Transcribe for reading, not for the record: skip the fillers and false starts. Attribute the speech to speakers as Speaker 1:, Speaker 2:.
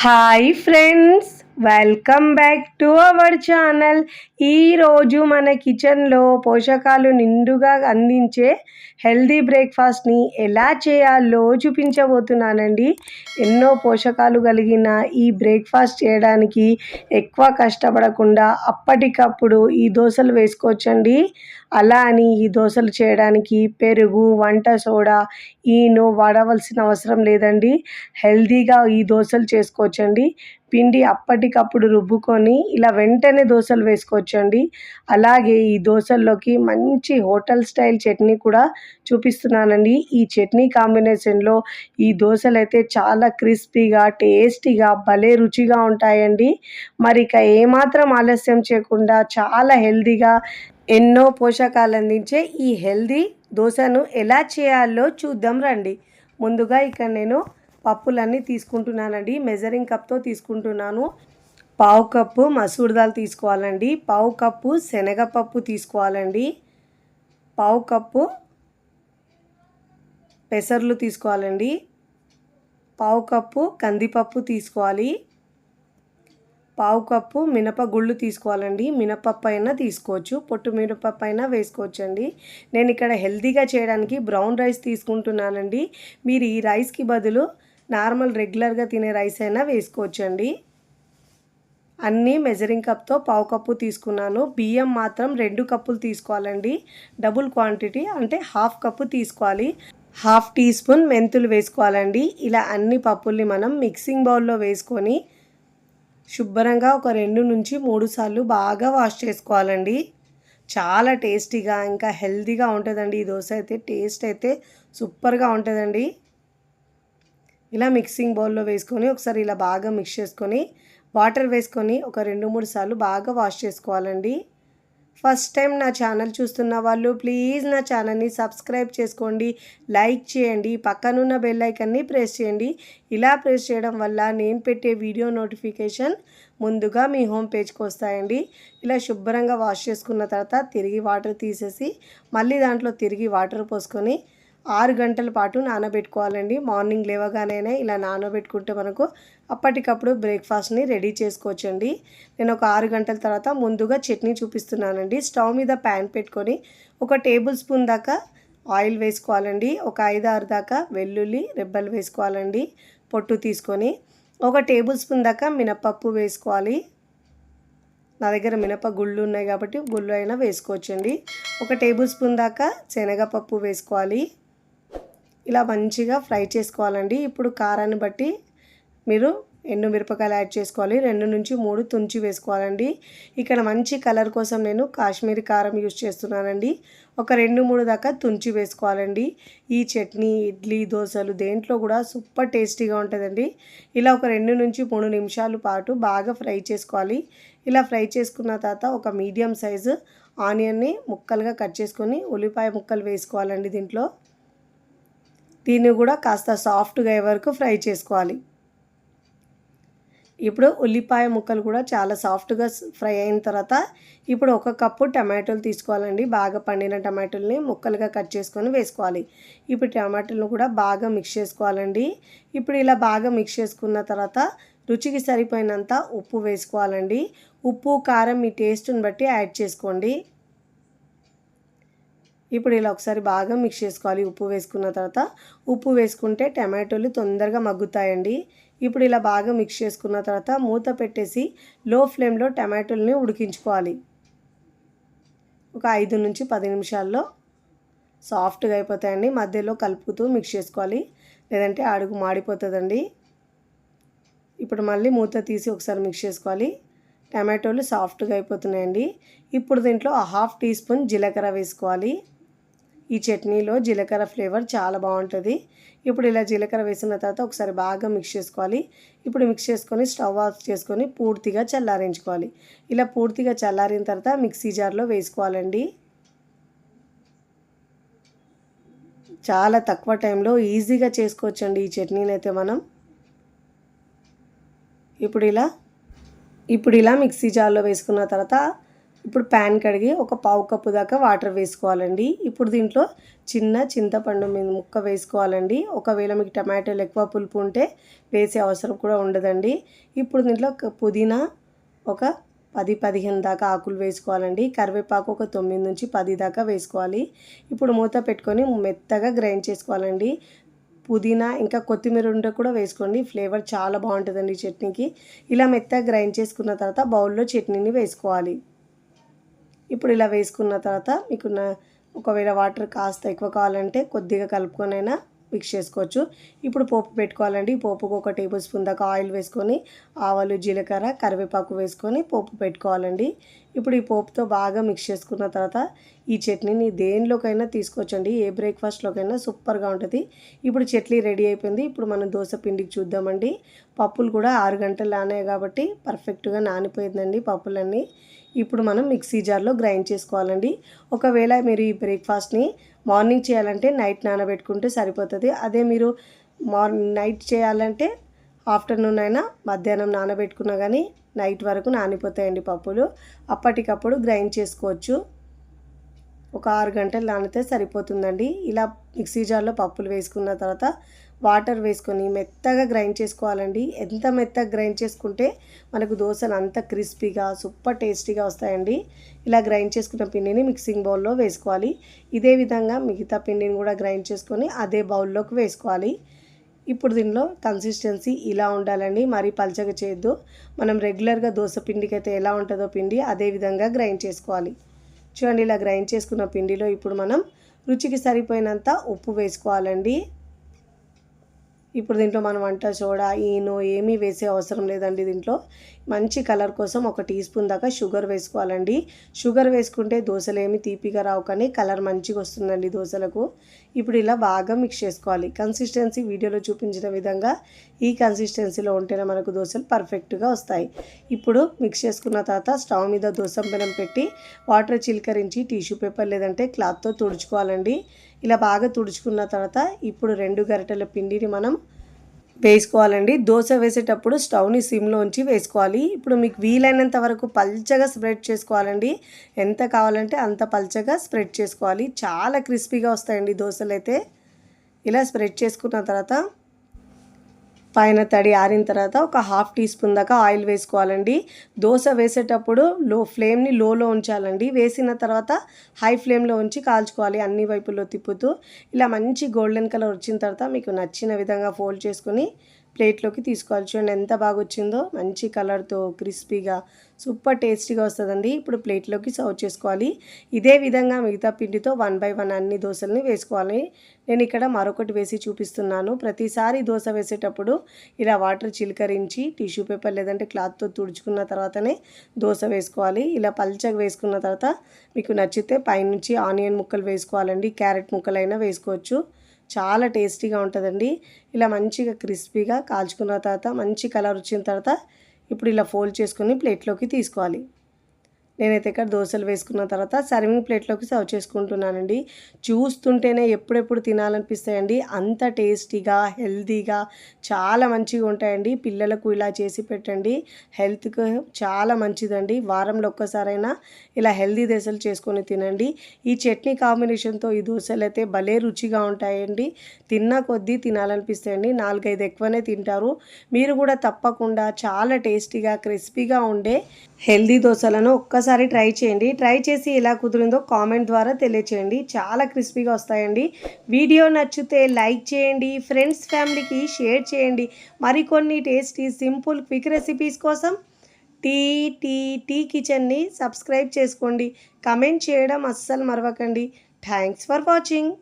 Speaker 1: Hi friends, welcome back to our channel. ఈరోజు మన కిచెన్లో పోషకాలు నిండుగా అందించే హెల్దీ బ్రేక్ఫాస్ట్ని ఎలా చేయాలో చూపించబోతున్నానండి. ఎన్నో పోషకాలు కలిగిన ఈ బ్రేక్ఫాస్ట్ చేయడానికి ఎక్కువ కష్టపడకుండా అప్పటికప్పుడు ఈ దోశలు వేసుకోవచ్చండి. అలా అని ఈ దోశలు చేయడానికి పెరుగు, వంట సోడా, ఈనో వాడవలసిన అవసరం లేదండి. హెల్తీగా ఈ దోశలు చేసుకోవచ్చండి. పిండి అప్పటికప్పుడు రుబ్బుకొని ఇలా వెంటనే దోశలు వేసుకోవచ్చండి. అలాగే ఈ దోశల్లోకి మంచి హోటల్ స్టైల్ చట్నీ కూడా చూపిస్తున్నానండి. ఈ చట్నీ కాంబినేషన్లో ఈ దోశలు అయితే చాలా క్రిస్పీగా, టేస్టీగా, భలే రుచిగా ఉంటాయండి. మరి ఇక ఏమాత్రం ఆలస్యం చేయకుండా చాలా హెల్తీగా ఎన్నో పోషకాలు అందించే ఈ హెల్తీ దోశను ఎలా చేయాలో చూద్దాం రండి. ముందుగా ఇక్కడ నేను పప్పులన్నీ తీసుకుంటున్నానండి. మెజరింగ్ కప్తో తీసుకుంటున్నాను. పావు కప్పు మసూర్ దాల్ తీసుకోవాలండి. పావు కప్పు శనగపప్పు తీసుకోవాలండి. పావు కప్పు పెసర్లు తీసుకోవాలండి. పావు కప్పు కందిపప్పు తీసుకోవాలి. పావు కప్పు మినపగుళ్ళు తీసుకోవాలండి. మినపప్పు అయినా తీసుకోవచ్చు, పొట్టు మినపప్పు అయినా వేసుకోవచ్చండి. నేను ఇక్కడ హెల్తీగా చేయడానికి బ్రౌన్ రైస్ తీసుకుంటున్నానండి. మీరు ఈ రైస్కి బదులు నార్మల్ రెగ్యులర్గా తినే రైస్ అయినా వేసుకోవచ్చండి. అన్నీ మెజరింగ్ కప్తో పావు కప్పు తీసుకున్నాను. బియ్యం మాత్రం 2 కప్పులు తీసుకోవాలండి. డబుల్ క్వాంటిటీ అంటే హాఫ్ కప్పు తీసుకోవాలి. హాఫ్ టీ స్పూన్ మెంతులు వేసుకోవాలండి. ఇలా అన్ని పప్పుల్ని మనం మిక్సింగ్ బౌల్లో వేసుకొని శుభ్రంగా ఒక 2 నుంచి 3 సార్లు బాగా వాష్ చేసుకోవాలండి. చాలా టేస్టీగా ఇంకా హెల్తీగా ఉంటుందండి. ఈ దోశ అయితే టేస్ట్ అయితే సూపర్గా ఉంటుందండి. ఇలా మిక్సింగ్ బౌల్లో వేసుకొని ఒకసారి ఇలా బాగా మిక్స్ చేసుకొని వాటర్ వేసుకొని ఒక 2-3 సార్లు బాగా వాష్ చేసుకోవాలండి. ఫస్ట్ టైం నా ఛానల్ చూస్తున్న వాళ్ళు ప్లీజ్ నా ఛానల్ని సబ్స్క్రైబ్ చేసుకోండి, లైక్ చేయండి, పక్కనున్న బెల్ ఐకాన్ని ప్రెస్ చేయండి. ఇలా ప్రెస్ చేయడం వల్ల నేను పెట్టే వీడియో నోటిఫికేషన్ ముందుగా మీ హోమ్ పేజ్కి వస్తాయండి. ఇలా శుభ్రంగా వాష్ చేసుకున్న తర్వాత తిరిగి వాటర్ తీసేసి మళ్ళీ దాంట్లో తిరిగి వాటర్ పోసుకొని 6 గంటల పాటు నానబెట్టుకోవాలండి. మార్నింగ్ లేవగానే ఇలా నానబెట్టుకుంటే మనకు అప్పటికప్పుడు బ్రేక్ఫాస్ట్ని రెడీ చేసుకోవచ్చండి. నేను ఒక 6 గంటల తర్వాత ముందుగా చట్నీ చూపిస్తున్నానండి. స్టవ్ మీద ప్యాన్ పెట్టుకొని 1 టేబుల్ స్పూన్ దాకా ఆయిల్ వేసుకోవాలండి. ఒక 5-6 దాకా వెల్లుల్లి రెబ్బలు వేసుకోవాలండి. పొట్టు తీసుకొని 1 టేబుల్ స్పూన్ దాకా మినపప్పు వేసుకోవాలి. నా దగ్గర మినప గుళ్ళు ఉన్నాయి కాబట్టి గుళ్ళు అయినా వేసుకోవచ్చండి. 1 టేబుల్ స్పూన్ దాకా శనగపప్పు వేసుకోవాలి. ఇలా మంచిగా ఫ్రై చేసుకోవాలండి. ఇప్పుడు కారాన్ని బట్టి మీరు ఎండుమిరపకాయలు యాడ్ చేసుకోవాలి. 2 నుంచి 3 తుంచి వేసుకోవాలండి. ఇక్కడ మంచి కలర్ కోసం నేను కాశ్మీరీ కారం యూజ్ చేస్తున్నానండి. ఒక 2-3 దాకా తుంచి వేసుకోవాలండి. ఈ చట్నీ, ఇడ్లీ, దోశలు దేంట్లో కూడా సూపర్ టేస్టీగా ఉంటుందండి. ఇలా ఒక 2 నుంచి 3 నిమిషాల పాటు బాగా ఫ్రై చేసుకోవాలి. ఇలా ఫ్రై చేసుకున్న తర్వాత ఒక మీడియం సైజు ఆనియన్ని ముక్కలుగా కట్ చేసుకొని ఉల్లిపాయ ముక్కలు వేసుకోవాలండి. దీన్ని కూడా కాస్త సాఫ్ట్గా అయ్యే వరకు ఫ్రై చేసుకోవాలి. ఇప్పుడు ఉల్లిపాయ ముక్కలు కూడా చాలా సాఫ్ట్గా ఫ్రై అయిన తర్వాత ఇప్పుడు 1 కప్పు టమాటోలు తీసుకోవాలండి. బాగా పండిన టమాటోల్ని ముక్కలుగా కట్ చేసుకొని వేసుకోవాలి. ఇప్పుడు టమాటోలను కూడా బాగా మిక్స్ చేసుకోవాలండి. ఇప్పుడు ఇలా బాగా మిక్స్ చేసుకున్న తర్వాత రుచికి సరిపోయినంత ఉప్పు వేసుకోవాలండి. ఉప్పు, కారం మీ టేస్ట్ని బట్టి యాడ్ చేసుకోండి. ఇప్పుడు ఇలా ఒకసారి బాగా మిక్స్ చేసుకోవాలి. ఉప్పు వేసుకున్న తర్వాత ఉప్పు వేసుకుంటే టమాటోలు తొందరగా మగ్గుతాయండి. ఇప్పుడు ఇలా బాగా మిక్స్ చేసుకున్న తర్వాత మూత పెట్టేసి లో ఫ్లేమ్లో టమాటోల్ని ఉడికించుకోవాలి. ఒక 5 నుంచి 10 నిమిషాల్లో సాఫ్ట్గా అయిపోతాయండి. మధ్యలో కలుపుతూ మిక్స్ చేసుకోవాలి, లేదంటే అడుగు మాడిపోతుందండి. ఇప్పుడు మళ్ళీ మూత తీసి ఒకసారి మిక్స్ చేసుకోవాలి. టమాటోలు సాఫ్ట్గా అయిపోతున్నాయండి. ఇప్పుడు దీంట్లో 1/2 టీ స్పూన్ జీలకర్ర వేసుకోవాలి. ఈ చట్నీలో జీలకర్ర ఫ్లేవర్ చాలా బాగుంటుంది. ఇప్పుడు ఇలా జీలకర్ర వేసిన తర్వాత ఒకసారి బాగా మిక్స్ చేసుకోవాలి. ఇప్పుడు మిక్స్ చేసుకొని స్టవ్ ఆఫ్ చేసుకొని పూర్తిగా చల్లారించుకోవాలి. ఇలా పూర్తిగా చల్లారిన తర్వాత మిక్సీ జార్లో వేసుకోవాలండి. చాలా తక్కువ టైంలో ఈజీగా చేసుకోవచ్చండి ఈ చట్నీని అయితే మనం. ఇప్పుడు ఇలా మిక్సీ జార్లో వేసుకున్న తర్వాత ఇప్పుడు ప్యాన్ కడిగి ఒక పావు కప్పు దాకా వాటర్ వేసుకోవాలండి. ఇప్పుడు దీంట్లో చిన్న చింతపండు ముక్క వేసుకోవాలండి. ఒకవేళ మీకు టమాటోలు ఎక్కువ పులుపు ఉంటే వేసే అవసరం కూడా ఉండదండి. ఇప్పుడు దీంట్లో పుదీనా ఒక 10-15 దాకా ఆకులు వేసుకోవాలండి. కరివేపాకు ఒక 9 నుంచి 10 దాకా వేసుకోవాలి. ఇప్పుడు మూత పెట్టుకొని మెత్తగా గ్రైండ్ చేసుకోవాలండి. పుదీనా ఇంకా కొత్తిమీర ఉంటే కూడా వేసుకోండి. ఫ్లేవర్ చాలా బాగుంటుందండి చట్నీకి. ఇలా మెత్తగా గ్రైండ్ చేసుకున్న తర్వాత బౌల్లో చట్నీని వేసుకోవాలి. ఇప్పుడు ఇలా వేసుకున్న తర్వాత మీకు ఒకవేళ వాటర్ కాస్త ఎక్కువ కావాలంటే కొద్దిగా కలుపుకొనైనా మిక్స్ చేసుకోవచ్చు. ఇప్పుడు పోపు పెట్టుకోవాలండి. పోపుకు ఒక టేబుల్ స్పూన్ దాకా ఆయిల్ వేసుకొని ఆవాలు, జీలకర్ర, కరివేపాకు వేసుకొని పోపు పెట్టుకోవాలండి. ఇప్పుడు ఈ పోపుతో బాగా మిక్స్ చేసుకున్న తర్వాత ఈ చట్నీని దేనిలోకైనా తీసుకోవచ్చండి. ఏ బ్రేక్ఫాస్ట్లోకైనా సూపర్గా ఉంటుంది. ఇప్పుడు చట్నీ రెడీ అయిపోయింది. ఇప్పుడు మనం దోశ పిండికి చూద్దామండి. పప్పులు కూడా 6 గంటలు నానాయి కాబట్టి పర్ఫెక్ట్గా నానిపోయిందండి పప్పులన్నీ. ఇప్పుడు మనం మిక్సీ జార్లో గ్రైండ్ చేసుకోవాలండి. ఒకవేళ మీరు ఈ బ్రేక్ఫాస్ట్ని మార్నింగ్ చేయాలంటే నైట్ నానబెట్టుకుంటే సరిపోతుంది. అదే మీరు నైట్ చేయాలంటే ఆఫ్టర్నూన్ అయినా మధ్యాహ్నం నానబెట్టుకున్నా కానీ నైట్ వరకు నానిపోతాయండి పప్పులు. అప్పటికప్పుడు గ్రైండ్ చేసుకోవచ్చు. ఒక 6 గంటలు నానితే సరిపోతుందండి. ఇలా మిక్సీ జార్లో పప్పులు వేసుకున్న తర్వాత వాటర్ వేసుకొని మెత్తగా గ్రైండ్ చేసుకోవాలండి. ఎంత మెత్తగా గ్రైండ్ చేసుకుంటే మనకు దోశలు అంత క్రిస్పీగా సూపర్ టేస్టీగా వస్తాయండి. ఇలా గ్రైండ్ చేసుకున్న పిండిని మిక్సింగ్ బౌల్లో వేసుకోవాలి. ఇదే విధంగా మిగతా పిండిని కూడా గ్రైండ్ చేసుకొని అదే బౌల్లోకి వేసుకోవాలి. ఇప్పుడు దీనిలో కన్సిస్టెన్సీ ఇలా ఉండాలండి. మరీ పల్చగా చేయొద్దు. మనం రెగ్యులర్గా దోశ పిండికి అయితే ఎలా ఉంటుందో పిండి అదే విధంగా గ్రైండ్ చేసుకోవాలి. చూడండి, ఇలా గ్రైండ్ చేసుకున్న పిండిలో ఇప్పుడు మనం రుచికి సరిపోయినంత ఉప్పు వేసుకోవాలండి. ఇప్పుడు దీంట్లో మనం వంట సోడా, ఈనో ఏమీ వేసే అవసరం లేదండి. దీంట్లో మంచి కలర్ కోసం ఒక టీ స్పూన్ దాకా షుగర్ వేసుకోవాలండి. షుగర్ వేసుకుంటే దోశలు ఏమి తీపిగా రావు కానీ కలర్ మంచిగా వస్తుందండి దోశలకు. ఇప్పుడు ఇలా బాగా మిక్స్ చేసుకోవాలి. కన్సిస్టెన్సీ వీడియోలో చూపించిన విధంగా ఈ కన్సిస్టెన్సీలో ఉంటేనే మనకు దోశలు పర్ఫెక్ట్గా వస్తాయి. ఇప్పుడు మిక్స్ చేసుకున్న తర్వాత స్టవ్ మీద దోశ పెనం పెట్టి వాటర్ చిలకరించి టిష్యూ పేపర్ లేదంటే క్లాత్తో తుడుచుకోవాలండి. ఇలా బాగా తుడుచుకున్న తర్వాత ఇప్పుడు 2 గరిటెల పిండిని మనం వేసుకోవాలండి. దోశ వేసేటప్పుడు స్టవ్ని సిమ్లో ఉంచి వేసుకోవాలి. ఇప్పుడు మీకు వీలైనంత వరకు పల్చగా స్ప్రెడ్ చేసుకోవాలండి. ఎంత కావాలంటే అంత పల్చగా స్ప్రెడ్ చేసుకోవాలి. చాలా క్రిస్పీగా వస్తాయండి దోశలు అయితే. ఇలా స్ప్రెడ్ చేసుకున్న తర్వాత పైన తడి ఆరిన తర్వాత ఒక 1/2 టీ స్పూన్ దాకా ఆయిల్ వేసుకోవాలండి. దోశ వేసేటప్పుడు ఫ్లేమ్ని లోలో ఉంచాలండి. వేసిన తర్వాత హై ఫ్లేమ్లో ఉంచి కాల్చుకోవాలి, అన్ని వైపుల్లో తిప్పుతూ. ఇలా మంచి గోల్డెన్ కలర్ వచ్చిన తర్వాత మీకు నచ్చిన విధంగా ఫోల్డ్ చేసుకొని ప్లేట్లోకి తీసుకోవాలి. చూడండి ఎంత బాగా వచ్చిందో, మంచి కలర్తో క్రిస్పీగా సూపర్ టేస్టీగా వస్తుందండి. ఇప్పుడు ప్లేట్లోకి సర్వ్ చేసుకోవాలి. ఇదే విధంగా మిగతా పిండితో 1 బై 1 అన్ని దోశల్ని వేసుకోవాలి. నేను ఇక్కడ మరొకటి వేసి చూపిస్తున్నాను. ప్రతిసారి దోశ వేసేటప్పుడు ఇలా వాటర్ చిలకరించి టిష్యూ పేపర్ లేదంటే క్లాత్తో తుడుచుకున్న తర్వాతనే దోశ వేసుకోవాలి. ఇలా పల్చగా వేసుకున్న తర్వాత మీకు నచ్చితే పైనుంచి ఆనియన్ ముక్కలు వేసుకోవాలండి. క్యారెట్ ముక్కలైనా వేసుకోవచ్చు. చాలా టేస్టీగా ఉంటుందండి. ఇలా మంచిగా క్రిస్పీగా కాల్చుకున్న తర్వాత మంచి కలర్ వచ్చిన తర్వాత ఇప్పుడు ఇలా ఫోల్డ్ చేసుకొని ప్లేట్లోకి తీసుకోవాలి. నేనైతే ఇక్కడ దోశలు వేసుకున్న తర్వాత సర్వింగ్ ప్లేట్లోకి సర్వ్ చేసుకుంటున్నానండి. చూస్తుంటేనే ఎప్పుడెప్పుడు తినాలనిపిస్తాయండి. అంత టేస్టీగా హెల్తీగా చాలా మంచిగా ఉంటాయండి. పిల్లలకు ఇలా చేసి పెట్టండి, హెల్త్కి చాలా మంచిదండి. వారంలో ఒక్కసారైనా ఇలా హెల్తీ దోశలు చేసుకొని తినండి. ఈ చట్నీ కాంబినేషన్తో ఈ దోశలు అయితే భలే రుచిగా ఉంటాయండి. తిన్న కొద్దీ తినాలనిపిస్తాయండి. 4-5 ఎక్కువనే తింటారు. మీరు కూడా తప్పకుండా చాలా టేస్టీగా క్రిస్పీగా ఉండే హెల్తీ దోశలను ఒక్కసారి ట్రై చేయండి. ట్రై చేసి ఎలా కుదిరిందో కామెంట్ ద్వారా తెలియచేయండి. చాలా క్రిస్పీగా వస్తాయండి. వీడియో నచ్చితే లైక్ చేయండి, ఫ్రెండ్స్ ఫ్యామిలీకి షేర్ చేయండి. మరికొన్ని టేస్టీ సింపుల్ క్విక్ రెసిపీస్ కోసం టీ కిచెన్ని సబ్స్క్రైబ్ చేసుకోండి. కమెంట్ చేయడం అస్సలు మరవకండి. Thanks for watching.